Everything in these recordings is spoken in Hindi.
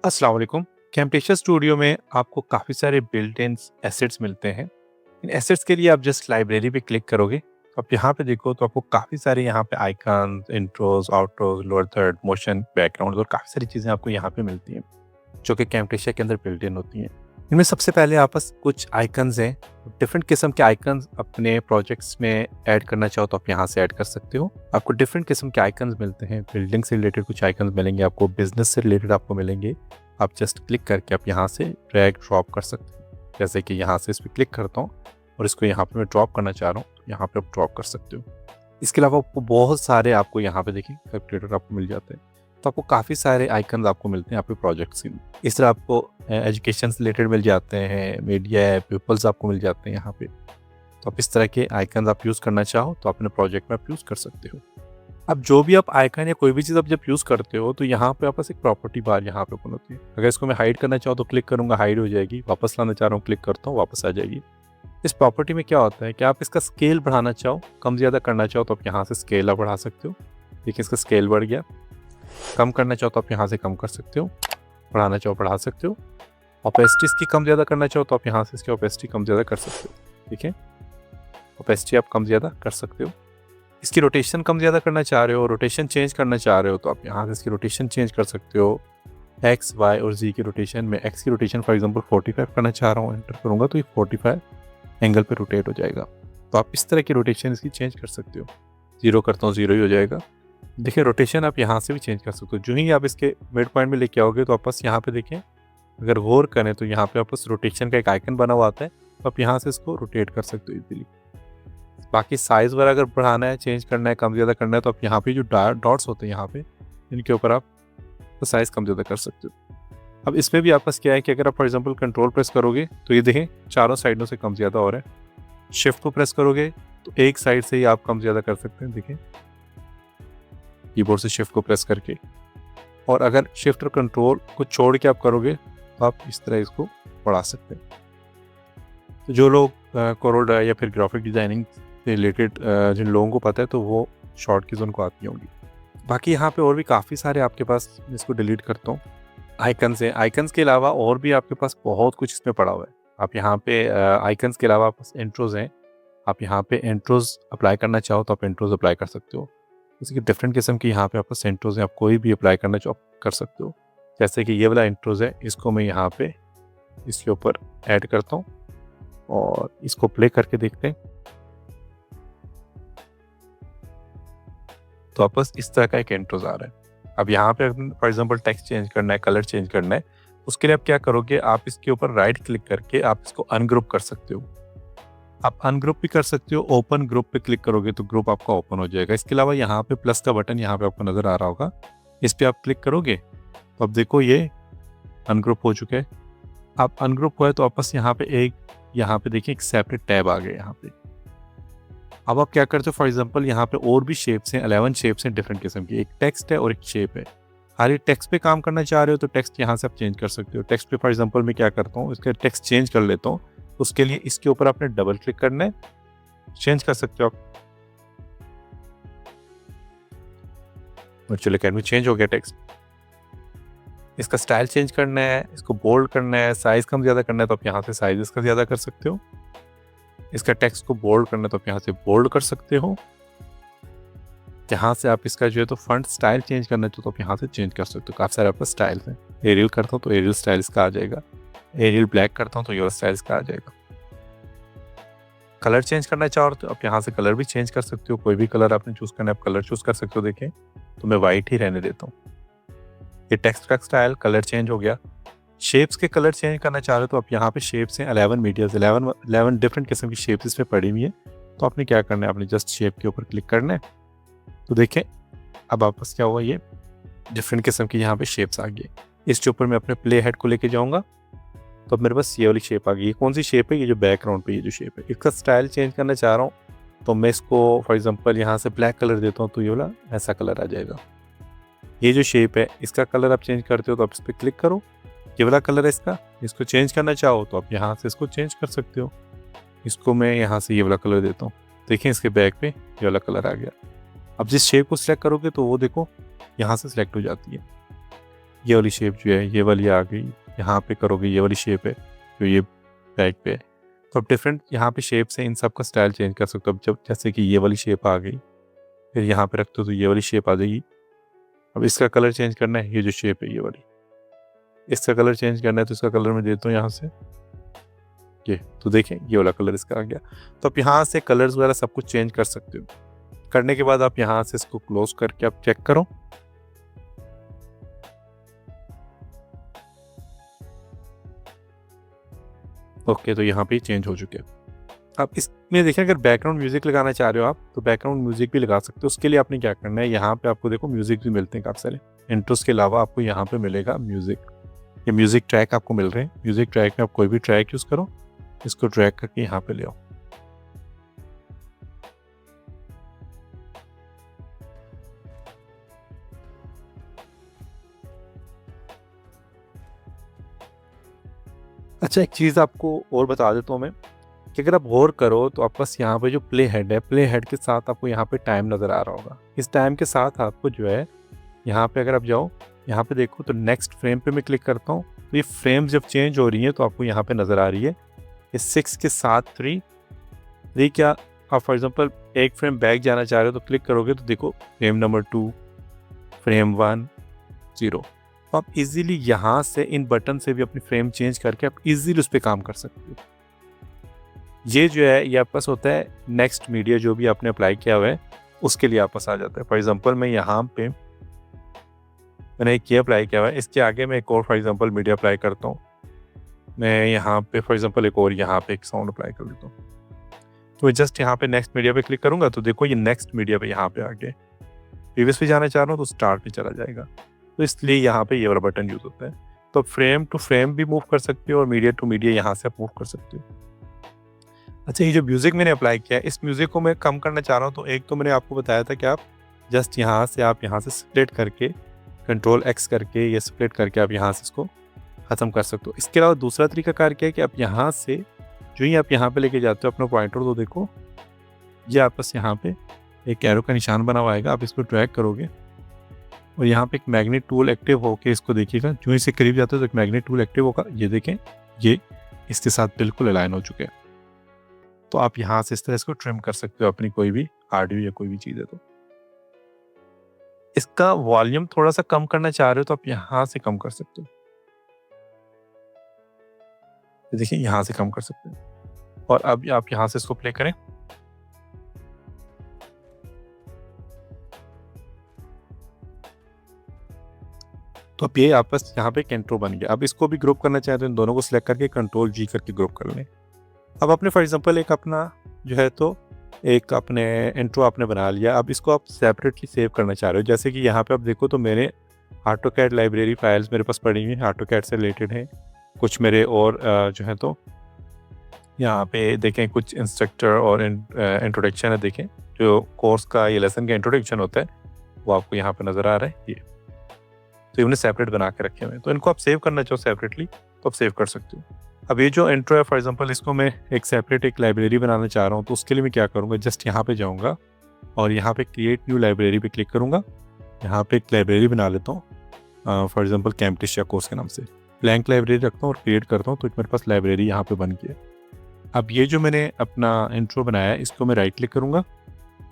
अस्सलाम वालेकुम। कैम्टेशिया स्टूडियो में आपको काफ़ी सारे बिल्ट इन एसेट्स मिलते हैं। इन एसेट्स के लिए आप जस्ट लाइब्रेरी पे क्लिक करोगे, तो आप यहाँ पे देखो तो आपको काफ़ी सारे यहाँ पे icons, intros, outros, lower third, motion, background और काफ़ी सारी चीज़ें आपको यहाँ पे मिलती हैं, जो कि कैम्टेशिया के अंदर बिल्ट इन होती हैं। इनमें सबसे पहले आप पास कुछ आइकन्स हैं। डिफरेंट किस्म के आइकन्स अपने प्रोजेक्ट्स में ऐड करना चाहो तो आप यहाँ से ऐड कर सकते हो। आपको डिफरेंट किस्म के आइकन्स मिलते हैं। बिल्डिंग से रिलेटेड कुछ आइकन्स मिलेंगे, आपको बिजनेस से रिलेटेड आपको मिलेंगे। आप जस्ट क्लिक करके आप यहाँ से ड्रैग ड्रॉप कर सकते हो। जैसे कि यहाँ से इस पर क्लिक करता हूँ और इसको यहाँ पे मैं ड्रॉप करना चाह रहा हूँ, तो यहाँ पे आप ड्रॉप कर सकते हो। इसके अलावा आपको बहुत सारे आपको यहाँ पे देखिए कैलकुलेटर आपको मिल जाते हैं, तो आपको काफ़ी सारे आइकन्स आपको मिलते हैं आपके प्रोजेक्ट्स के। इस तरह आपको एजुकेशन से रिलेटेड मिल जाते हैं, मीडिया है, पीपल्स आपको मिल जाते हैं यहाँ पे। तो आप इस तरह के आइकन्स आप यूज़ करना चाहो तो अपने प्रोजेक्ट में आप यूज़ कर सकते हो। अब जो भी आप आइकन या कोई भी चीज़ आप जब यूज़ करते हो तो यहाँ पे आपस एक प्रॉपर्टी बार यहाँ पे ओपन होती है। अगर इसको मैं हाइड करना चाहूँ तो क्लिक करूँगा, हाइड हो जाएगी। वापस लाना चाह रहा हूँ, क्लिक करता हूँ, वापस आ जाएगी। इस प्रॉपर्टी में क्या होता है कि आप इसका स्केल बढ़ाना चाहो, कम ज़्यादा करना चाहो तो आप यहाँ से स्केल आप बढ़ा सकते हो। देखिए इसका स्केल बढ़ गया। कम करना चाहो तो आप यहाँ से कम कर सकते हो, बढ़ाना चाहो बढ़ा सकते हो। ओपेसिटी इसकी कम ज़्यादा करना चाहो तो आप यहाँ से इसकी ओपेसिटी कम ज़्यादा कर सकते हो। ठीक है, ओपेसिटी आप कम ज़्यादा कर सकते हो। इसकी रोटेशन कम ज़्यादा करना चाह रहे हो, रोटेशन चेंज करना चाह रहे हो तो आप यहाँ से इसकी रोटेशन चेंज कर सकते हो। एक्स, वाई और जी की रोटेशन में एक्स की रोटेशन फॉर एग्जांपल 45 करना चाह रहा हूँ, एंटर करूँगा तो ये 45 एंगल पे रोटेट हो जाएगा। तो आप इस तरह की रोटेशन इसकी चेंज कर सकते हो। 0 करता हूँ, 0 ही हो जाएगा। देखिए रोटेशन आप यहाँ से भी चेंज कर सकते हो। जो ही आप इसके मिड पॉइंट में लेके आओगे तो आपस यहाँ पे देखें, अगर गौर करें तो यहाँ पे आपस रोटेशन का एक आइकन बना हुआ आता है, तो आप यहाँ से इसको रोटेट कर सकते हो इजीली। बाकी साइज़ वगैरह अगर बढ़ाना है, चेंज करना है, कम ज़्यादा करना है तो आप यहाँ पे जो डॉट्स होते हैं यहाँ पे, इनके ऊपर आप तो साइज़ कम ज़्यादा कर सकते हो। अब इसमें भी आपस क्या है कि अगर आप फॉर एग्जांपल कंट्रोल प्रेस करोगे तो ये देखें चारों साइडों से कम ज़्यादा हो रहा है। शिफ्ट को प्रेस करोगे तो एक साइड से ही आप कम ज़्यादा कर सकते हैं। देखें कीबोर्ड से शिफ्ट को प्रेस करके, और अगर शिफ्ट और कंट्रोल को छोड़ के आप करोगे तो आप इस तरह इसको बढ़ा सकते हैं। तो जो लोग कोरोड या फिर ग्राफिक डिज़ाइनिंग से रिलेटेड जिन लोगों को पता है तो वो शॉर्ट कीज़ उनको आती होंगी। बाकी यहाँ पे और भी काफ़ी सारे आपके पास, इसको डिलीट करता हूँ, आइकन्स हैं। आइकन्स के अलावा और भी आपके पास बहुत कुछ इसमें पड़ा हुआ है। आप यहाँ पे आइकन्स के अलावा पास इंट्रोज हैं। आप यहाँ पे इंट्रोज अप्लाई करना चाहो तो आप इंट्रोज अप्लाई कर सकते हो। जैसे कि डिफरेंट किस्म की यहाँ पे आपको इंट्रोज हैं, आप कोई भी अप्लाई करना चाहो आप कर सकते हो। जैसे कि ये वाला इंट्रोज है, इसको मैं यहाँ पे इसके ऊपर ऐड करता हूँ और इसको प्ले करके देखते हैं। तो आपस इस तरह का एक इंट्रोज आ रहा है। अब यहाँ पे फॉर एग्जांपल टेक्स्ट चेंज करना है, कलर चेंज करना है, उसके लिए आप क्या करोगे, आप इसके ऊपर राइट क्लिक करके आप इसको अनग्रुप कर सकते हो। आप अनग्रुप भी कर सकते हो, ओपन ग्रुप पे क्लिक करोगे तो ग्रुप आपका ओपन हो जाएगा। इसके अलावा यहाँ पे प्लस का बटन यहाँ पे आपको नजर आ रहा होगा, इस पे आप क्लिक करोगे तो अब देखो ये अनग्रुप हो चुका है। आप अनग्रुप हुआ है तो आपस यहाँ पे देखिए एक सेपरेट टैब आ गया यहाँ पे। अब आप क्या करते हो, फॉर एग्जांपल यहाँ पे और भी शेप्स हैं, 11 शेप्स हैं डिफरेंट किस्म की। एक टेक्स्ट है और एक शेप है। खाली टेक्स्ट पे काम करना चाह रहे हो तो टेक्स्ट यहाँ से आप चेंज कर सकते हो। टेक्स्ट पे फॉर एग्जांपल मैं क्या करता हूँ, इसका टेक्स्ट चेंज कर लेता हूँ। उसके लिए इसके ऊपर आपने डबल क्लिक करना है, चेंज कर सकते हो आप। वर्चुअल अकेडमी चेंज हो गया टेक्स्ट। इसका स्टाइल चेंज करना है, इसको बोल्ड करना है, साइज कम ज़्यादा करना है तो आप यहाँ से साइज इसका ज़्यादा कर सकते हो। इसका टेक्स्ट को बोल्ड करना है तो आप यहाँ से बोल्ड कर सकते हो। यहाँ से आप इसका जो है तो फॉन्ट स्टाइल चेंज करना चाहो तो आप यहाँ से चेंज कर सकते हो। काफ़ी सारे आपका स्टाइल्स हैं। एरियल करता हूँ तो एरियल स्टाइल इसका आ जाएगा। एरियल ब्लैक करता हूँ तो योर स्टाइल इसका आ जाएगा। कलर चेंज करना चाहो तो आप यहाँ से कलर भी चेंज कर सकते हो। कोई भी कलर आपने चूज़ करना है, आप कलर चूज़ कर सकते हो। देखें तो मैं वाइट ही रहने देता हूँ। ये टेक्स्ट का स्टाइल कलर चेंज हो गया। शेप्स के कलर चेंज करना चाह रहे हो तो आप यहाँ पे शेप्स हैं 11 मीडियाज, 11 डिफरेंट किस्म की शेप्स इसमें पड़ी हुई है। तो आपने क्या करना है, आपने जस्ट शेप के ऊपर क्लिक करना है। तो देखें अब वापस क्या हुआ, ये डिफरेंट किस्म की यहाँ पे शेप्स आ गई। इसके ऊपर मैं अपने प्ले हेड को लेके जाऊँगा तो अब मेरे पास ये वाली शेप आ गई। ये कौन सी शेप है, ये जो बैकग्राउंड पे ये जो शेप है, इसका स्टाइल चेंज करना चाह रहा हूँ तो मैं इसको फॉर एग्जांपल यहाँ से ब्लैक कलर देता हूँ तो ये वाला ऐसा कलर आ जाएगा। ये जो शेप है इसका कलर आप चेंज करते हो तो आप इस पर क्लिक करो, ये वाला कलर है इसका। इसको चेंज करना चाहो तो आप यहाँ से इसको चेंज कर सकते हो। इसको मैं यहाँ से ये वाला कलर देता हूँ। देखें इसके बैक पे ये वाला कलर आ गया। अब जिस शेप को सिलेक्ट करोगे तो वो देखो यहाँ से सिलेक्ट हो जाती है। ये वाली शेप जो है ये वाली आ गई, यहाँ पे करोगे ये वाली शेप है जो ये बैक पे है। तो अब डिफरेंट यहाँ पे शेप से इन सब का स्टाइल चेंज कर सकते हो। अब जब जैसे कि ये वाली शेप आ गई, फिर यहाँ पे रखते हो तो ये वाली शेप आ जाएगी। अब इसका कलर चेंज करना है, ये जो शेप है ये वाली, इसका कलर चेंज करना है तो इसका कलर मैं देता हूँ यहाँ से ये, तो देखें ये वाला कलर इसका आ गया। तो आप यहाँ से कलर्स वगैरह सब कुछ चेंज कर सकते हो। करने के बाद आप यहाँ से इसको क्लोज करके आप चेक करो। ओके, तो यहाँ पे चेंज हो चुके हैं। अब इसमें देखें अगर बैकग्राउंड म्यूजिक लगाना चाह रहे हो आप तो बैकग्राउंड म्यूजिक भी लगा सकते हो। उसके लिए आपने क्या करना है, यहाँ पे आपको देखो म्यूजिक भी मिलते हैं काफ़ी सारे। इंट्रोस के अलावा आपको यहाँ पे मिलेगा म्यूजिक, ये म्यूजिक ट्रैक आपको मिल रहे हैं। म्यूजिक ट्रैक में आप कोई भी ट्रैक यूज़ करो, इसको ड्रैग करके यहाँ पे ले आओ। अच्छा, एक चीज़ आपको और बता देता हूँ मैं कि अगर आप गौर करो तो आपके पास यहाँ पे जो प्ले हेड है, प्ले हेड के साथ आपको यहाँ पे टाइम नज़र आ रहा होगा। इस टाइम के साथ आपको जो है यहाँ पे अगर आप जाओ, यहाँ पे देखो तो नेक्स्ट फ्रेम पे मैं क्लिक करता हूँ तो ये फ्रेम जब चेंज हो रही है तो आपको यहाँ पे नज़र आ रही है ये 6 के साथ 3 क्या आप फॉर एग्जांपल एक फ्रेम बैक जाना चाह रहे हो तो क्लिक करोगे तो देखो फ्रेम नंबर 2, फ्रेम 1, 0। तो आप इजीली यहाँ से इन बटन से भी अपनी फ्रेम चेंज करके आप इजीली उस पर काम कर सकते हो। ये जो है ये आपके पास होता है नेक्स्ट मीडिया, जो भी आपने अप्लाई किया हुआ है उसके लिए आपके पास आ जाता है। फॉर एग्जांपल मैं यहाँ पे मैंने एक ये अप्लाई किया हुआ है, इसके आगे मैं एक और फॉर एग्जांपल मीडिया अप्लाई करता हूँ। मैं यहाँ पे फॉर एग्जांपल एक और यहाँ पे एक साउंड अप्लाई कर लेता हूँ। तो जस्ट यहाँ पे नेक्स्ट मीडिया पे क्लिक करूँगा तो देखो ये नेक्स्ट मीडिया पे यहाँ पे आ गया। प्रीवियस पे जाना चाह रहा हूँ तो स्टार्ट पे चला जाएगा। तो इसलिए यहाँ पे ये वाला बटन यूज होता है। तो फ्रेम टू फ्रेम भी मूव कर सकते हो और मीडिया टू मीडिया यहाँ से आप मूव कर सकते हो। अच्छा, ये जो म्यूजिक मैंने अप्लाई किया है इस म्यूजिक को मैं कम करना चाह रहा हूँ तो एक तो मैंने आपको बताया था कि आप जस्ट यहाँ से स्प्लिट करके कंट्रोल X करके ये स्प्लिट करके आप यहाँ से इसको ख़त्म कर सकते हो। इसके अलावा दूसरा तरीका कार क्या है कि आप यहाँ से जो ही आप यहाँ पे लेके जाते हो अपना पॉइंटर, तो देखो ये आपस यहाँ पे एक एरो का निशान बना हुआ आएगा। आप इसको ड्रैग करोगे और यहाँ पे एक मैग्नेट टूल एक्टिव होके इसको देखिएगा, जो इससे करीब जाते हो तो एक मैग्नेट टूल एक्टिव होगा। ये देखें ये इसके साथ बिल्कुल अलाइन हो चुके हैं। तो आप यहाँ से इस तरह इसको ट्रिम कर सकते हो अपनी कोई भी ऑडियो या कोई भी चीज़ है। तो इसका वॉल्यूम थोड़ा सा कम करना चाह रहे हो तो आप यहाँ से कम कर सकते हो। देखिए यहाँ से कम कर सकते हो। और अब आप यहाँ से इसको प्ले करें तो अब ये आपस यहाँ पे एक इंट्रो बन गया। अब इसको भी ग्रुप करना चाहते हैं, इन दोनों को सिलेक्ट करके कंट्रोल G करके ग्रुप कर लें। अब आपने फॉर एग्जांपल एक अपना जो है तो एक अपने इंट्रो आपने बना लिया। अब इसको आप सेपरेटली सेव करना चाह रहे हो। जैसे कि यहाँ पे आप देखो तो मेरे AutoCAD लाइब्रेरी फाइल्स मेरे पास पड़ी हुई हैं, AutoCAD से रिलेटेड हैं। कुछ मेरे और जो है तो यहाँ पे देखें कुछ इंस्ट्रक्टर और इंट्रोडक्शन है। देखें जो कोर्स का ये लेसन का इंट्रोडक्शन होता है वो आपको यहाँ पे नज़र आ रहा है। ये तो इन्हें सेपरेट बना के रखे हुए हैं। तो इनको आप सेव करना चाहो सेपरेटली तो आप सेव कर सकते हो। अब ये जो इंट्रो है फॉर एग्जांपल इसको मैं एक सेपरेट एक लाइब्रेरी बनाना चाह रहा हूँ तो उसके लिए मैं क्या करूँगा, जस्ट यहाँ पे जाऊँगा और यहाँ पे क्रिएट न्यू लाइब्रेरी पे क्लिक करूँगा। यहाँ पे एक लाइब्रेरी बना लेता हूँ फॉर एग्जांपल कैम्ब्रिज कोर्स के नाम से ब्लैंक लाइब्रेरी रखता हूँ और क्रिएट करता हूँ तो मेरे पास लाइब्रेरी यहाँ पे बन गई। अब ये जो मैंने अपना इंट्रो बनाया है इसको मैं राइट क्लिक करूँगा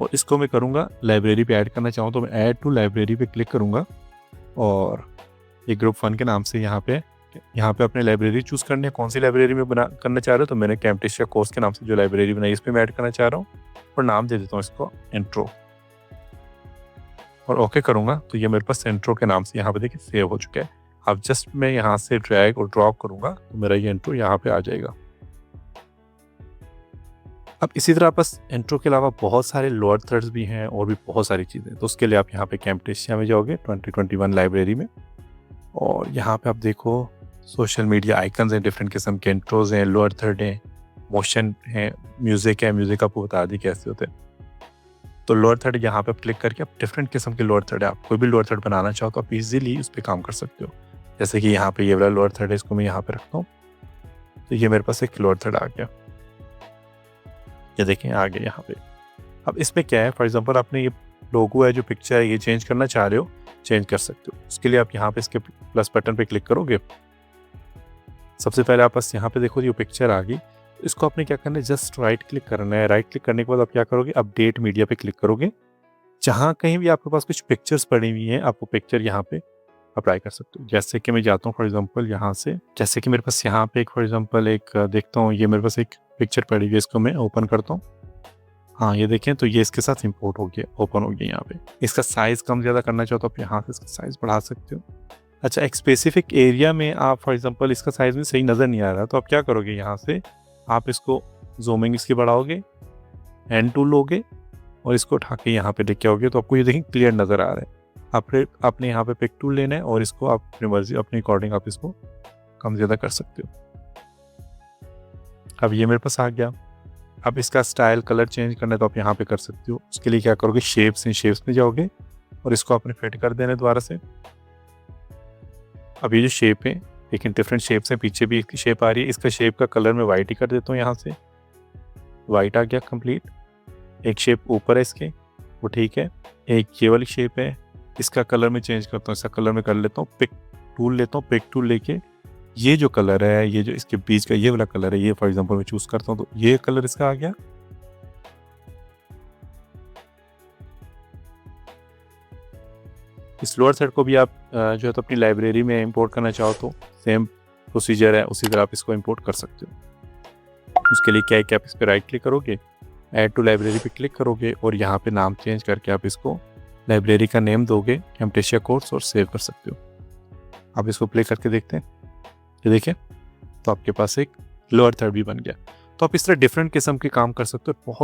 और इसको मैं करूँगा लाइब्रेरी पे ऐड करना चाहूँ तो मैं ऐड टू लाइब्रेरी पे क्लिक करूँगा और ये ग्रुप फन के नाम से यहाँ पे अपने लाइब्रेरी चूज़ करनी है। कौन सी लाइब्रेरी में बना करना चाह रहे हो तो मैंने कैम्ब्रिज कोर्स के नाम से जो लाइब्रेरी बनाई इस पर मैं ऐड करना चाह रहा हूँ और नाम दे देता हूँ इसको इंट्रो और ओके करूँगा तो ये मेरे पास इंट्रो के नाम से यहाँ पे देखिए सेव हो चुका है। अब जस्ट मैं यहाँ से ड्रैग और ड्रॉप करूँगा तो मेरा ये इंट्रो यहाँ पे आ जाएगा। अब इसी तरह बस इंट्रो के अलावा बहुत सारे लोअर थर्ड्स भी हैं और भी बहुत सारी चीज़ें। तो उसके लिए आप यहाँ पे कैम्ब्रिज में जाओगे 2021 लाइब्रेरी में और यहाँ पे आप देखो सोशल मीडिया आइकन्स हैं, डिफरेंट किस्म के इंट्रोज हैं, लोअर थर्ड हैं, मोशन है, म्यूज़िक है। म्यूज़िक आपको बता दी कैसे होते हैं। तो लोअर थर्ड यहाँ पे आप क्लिक करके आप डिफरेंट किस्म के लोअर थर्ड है, आप कोई भी लोअर थर्ड बनाना चाहो तो आप इजीली उस पर काम कर सकते हो। जैसे कि यहाँ पे ये वाला लोअर थर्ड है, इसको मैं यहाँ पे रखता हूँ तो ये मेरे पास एक लोअर थर्ड आ गया। ये देखें आ गया यहाँ पे। अब इसमें क्या है, फॉर एग्जांपल आपने ये लोगो है जो पिक्चर है ये चेंज करना चाह रहे हो, चेंज कर सकते हो। उसके लिए आप यहाँ पे इसके प्लस बटन पे क्लिक करोगे। सबसे पहले आप बस यहाँ पे देखो ये पिक्चर आ गई। इसको आपने क्या करना है, जस्ट राइट क्लिक करना है। राइट क्लिक करने के बाद आप क्या करोगे, अपडेट मीडिया पे क्लिक करोगे। जहाँ कहीं भी आपके पास कुछ पिक्चर्स पड़ी हुई हैं, आप वो पिक्चर यहाँ पे अप्लाई कर सकते हो। जैसे कि मैं जाता हूँ फॉर एग्जांपल यहाँ से, जैसे कि मेरे पास यहाँ पे एक फॉर एग्जांपल एक देखता हूँ, ये मेरे पास एक पिक्चर पड़ी हुई है, इसको मैं ओपन करता हूँ। हाँ, ये देखें तो ये इसके साथ इंपोर्ट हो गया, ओपन हो गया यहाँ पे। इसका साइज़ कम ज़्यादा करना चाहो तो आप यहाँ से इसका साइज़ बढ़ा सकते हो। अच्छा, एक स्पेसिफिक एरिया में आप फॉर एग्जांपल इसका साइज़ में सही नज़र नहीं आ रहा, तो आप क्या करोगे, यहाँ से आप इसको ज़ूमिंग इसकी बढ़ाओगे, हैंड टूल लोगे और इसको उठा के यहाँ पे लेके आओगे तो आपको ये देखें क्लियर नज़र आ रहा है। आप फिर आपने यहाँ पे पिक टूल लेना है और इसको आप अपनी मर्जी अपने अकॉर्डिंग आप इसको कम ज़्यादा कर सकते हो। अब ये मेरे पास आ गया। अब इसका स्टाइल कलर चेंज करना है तो आप यहाँ पे कर सकते हो। उसके लिए क्या करोगे, शेप्स में जाओगे और इसको आपने फिट कर देना है दोबारा से। अब ये जो शेप है, लेकिन डिफरेंट शेप्स हैं, पीछे भी इसकी शेप आ रही है। इसका शेप का कलर मैं वाइट ही कर देता हूँ, यहाँ से वाइट आ गया कंप्लीट। एक शेप ऊपर है इसके, वो ठीक है। एक ये वाली शेप है, इसका कलर मैं चेंज करता हूँ, इसका कलर मैं कर लेता हूँ, पिक टूल लेता हूँ। पिक टूल लेके ये जो कलर है, ये जो इसके बीच का ये वाला कलर है, ये फॉर एग्जांपल मैं चूज करता हूँ तो ये कलर इसका आ गया। इस लोअर थर्ड को भी आप जो है तो अपनी लाइब्रेरी में इंपोर्ट करना चाहो तो सेम प्रोसीजर है, उसी तरह आप इसको इंपोर्ट कर सकते हो। उसके लिए क्या है कि आप इस पर राइट क्लिक करोगे, ऐड टू लाइब्रेरी पे क्लिक करोगे और यहाँ पे नाम चेंज करके आप इसको लाइब्रेरी का नेम दोगे कैम्टेशिया कोर्स और सेव कर सकते हो। आप इसको प्ले करके देखते हैं, ये देखें तो आपके पास एक लोअर थर्ड भी बन गया। तो आप इस तरह डिफरेंट किस्म के काम कर सकते हो।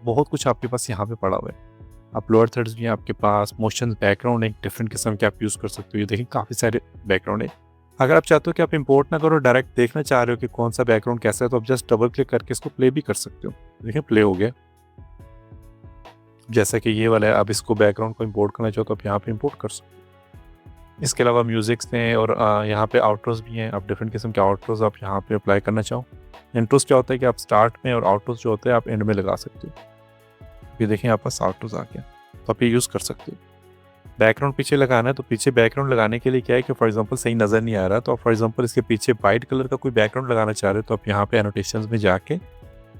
बहुत कुछ आपके पास यहाँ पे पड़ा हुआ है। आप लोअर थर्ड्स भी हैं आपके पास, मोशन बैकग्राउंड एक डिफरेंट किस्म के आप यूज़ कर सकते हो। ये देखिए काफ़ी सारे बैकग्राउंड है। अगर आप चाहते हो कि आप इंपोर्ट ना करो, डायरेक्ट देखना चाह रहे हो कि कौन सा बैकग्राउंड कैसा है, तो आप जस्ट डबल क्लिक करके इसको प्ले भी कर सकते हो। देखिए प्ले हो गया। जैसा कि ये वाला है, आप इसको बैकग्राउंड को इंपोर्ट करना चाहो तो आप यहाँ पे इंपोर्ट कर सकते हो। इसके अलावा म्यूजिक्स हैं और यहाँ पे आउटरोज भी हैं। आप डिफरेंट किस्म के आउटरोज आप यहाँ पे अप्लाई करना चाहो। इंट्रोज क्या होता है कि आप स्टार्ट में, और आउटरोज जो होते हैं आप एंड में लगा सकते हो। ये देखें यहाँ पास आउटरोज आ गया, तो आप ये यूज़ कर सकते हो। बैकग्राउंड पीछे लगाना है तो पीछे बैकग्राउंड लगाने के लिए क्या है कि फॉर एग्जांपल सही नज़र नहीं आ रहा, तो आप फॉर एग्जांपल इसके पीछे वाइट कलर का कोई बैकग्राउंड लगाना चाह रहे हो तो आप यहाँ पे एनोटेशंस में जाके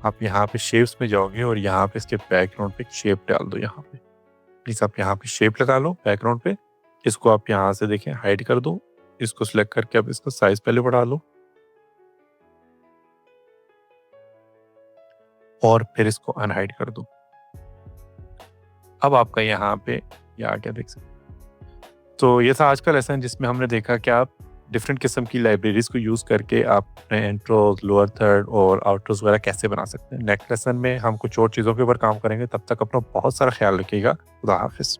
आप यहाँ पे शेप्स में जाओगे और यहाँ पे इसके बैकग्राउंड पे एक शेप डाल दो। यहाँ पे प्लीज़ आप यहाँ पे शेप लगा लो बैकग्राउंड पे। इसको आप यहाँ से देखें हाइड कर दो, इसको सिलेक्ट करके आप इसका साइज पहले बढ़ा लो और फिर इसको अनहाइड कर दो। अब आपका यहाँ पे ये आ गया, देख सकते। तो ये था आज का लेसन जिसमें हमने देखा कि आप डिफरेंट किस्म की लाइब्रेरीज को यूज़ करके आप अपने इंट्रोज, लोअर थर्ड और आउटरोज वगैरह कैसे बना सकते हैं। नेक्स्ट लेसन में हम कुछ और चीज़ों के ऊपर काम करेंगे। तब तक अपना बहुत सारा ख्याल रखिएगा। खुदा हाफिज़।